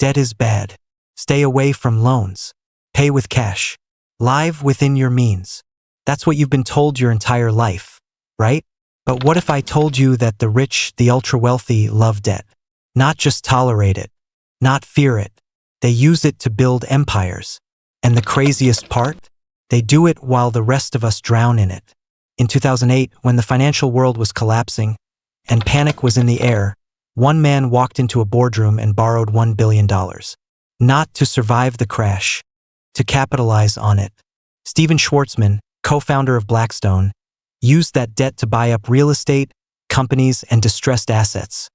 Debt is bad. Stay away from loans. Pay with cash. Live within your means. That's what you've been told your entire life, right? But what if I told you that the rich, the ultra-wealthy, love debt? Not just tolerate it, not fear it. They use it to build empires. And the craziest part? They do it while the rest of us drown in it. In 2008, when the financial world was collapsing and panic was in the air, one man walked into a boardroom and borrowed $1 billion. Not to survive the crash, to capitalize on it. Stephen Schwarzman, co-founder of Blackstone, used that debt to buy up real estate, companies, and distressed assets,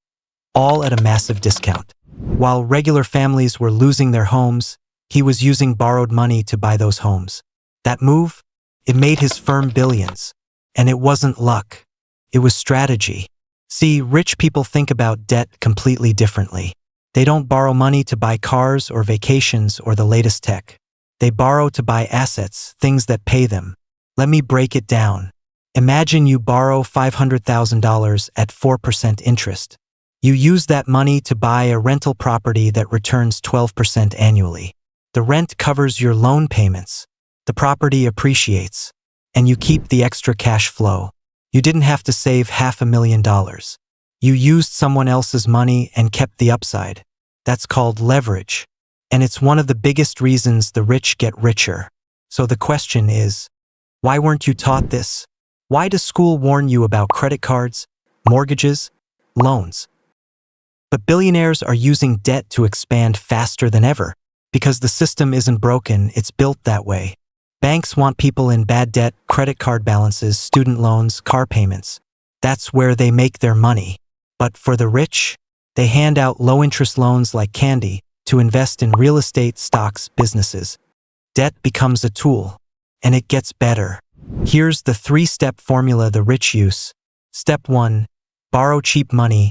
all at a massive discount. While regular families were losing their homes, he was using borrowed money to buy those homes. That move, it made his firm billions. And it wasn't luck. It was strategy. See, rich people think about debt completely differently. They don't borrow money to buy cars or vacations or the latest tech. They borrow to buy assets, things that pay them. Let me break it down. Imagine you borrow $500,000 at 4% interest. You use that money to buy a rental property that returns 12% annually. The rent covers your loan payments. The property appreciates. And you keep the extra cash flow. You didn't have to save $500,000. You used someone else's money and kept the upside. That's called leverage. And it's one of the biggest reasons the rich get richer. So the question is, why weren't you taught this? Why does school warn you about credit cards, mortgages, loans? But billionaires are using debt to expand faster than ever. Because the system isn't broken, it's built that way. Banks want people in bad debt, credit card balances, student loans, car payments. That's where they make their money. But for the rich, they hand out low-interest loans like candy to invest in real estate, stocks, businesses. Debt becomes a tool, and it gets better. Here's the 3-step formula the rich use. Step 1, borrow cheap money,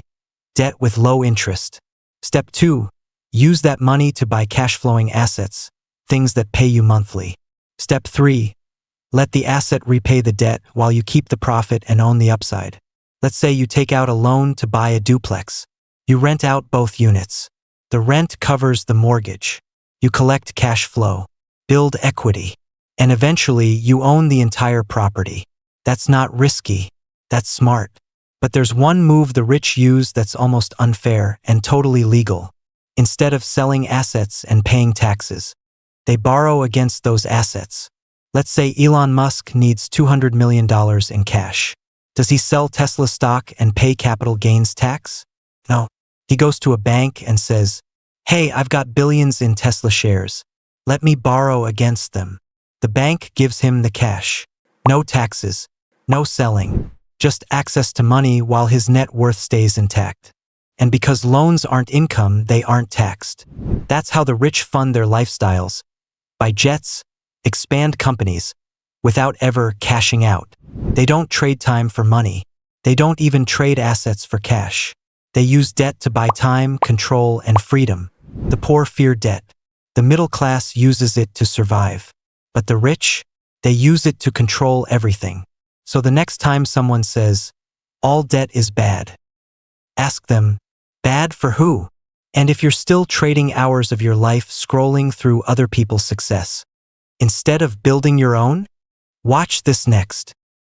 debt with low interest. Step 2, use that money to buy cash-flowing assets, things that pay you monthly. Step 3, let the asset repay the debt while you keep the profit and own the upside. Let's say you take out a loan to buy a duplex. You rent out both units. The rent covers the mortgage. You collect cash flow, build equity, and eventually you own the entire property. That's not risky. That's smart. But there's one move the rich use that's almost unfair and totally legal. Instead of selling assets and paying taxes, they borrow against those assets. Let's say Elon Musk needs $200 million in cash. Does he sell Tesla stock and pay capital gains tax? No. He goes to a bank and says, "Hey, I've got billions in Tesla shares. Let me borrow against them." The bank gives him the cash. No taxes, no selling, just access to money while his net worth stays intact. And because loans aren't income, they aren't taxed. That's how the rich fund their lifestyles. Buy jets, expand companies, without ever cashing out. They don't trade time for money. They don't even trade assets for cash. They use debt to buy time, control, and freedom. The poor fear debt. The middle class uses it to survive. But the rich, they use it to control everything. So the next time someone says, "All debt is bad," ask them, bad for who? And if you're still trading hours of your life scrolling through other people's success, instead of building your own, watch this next.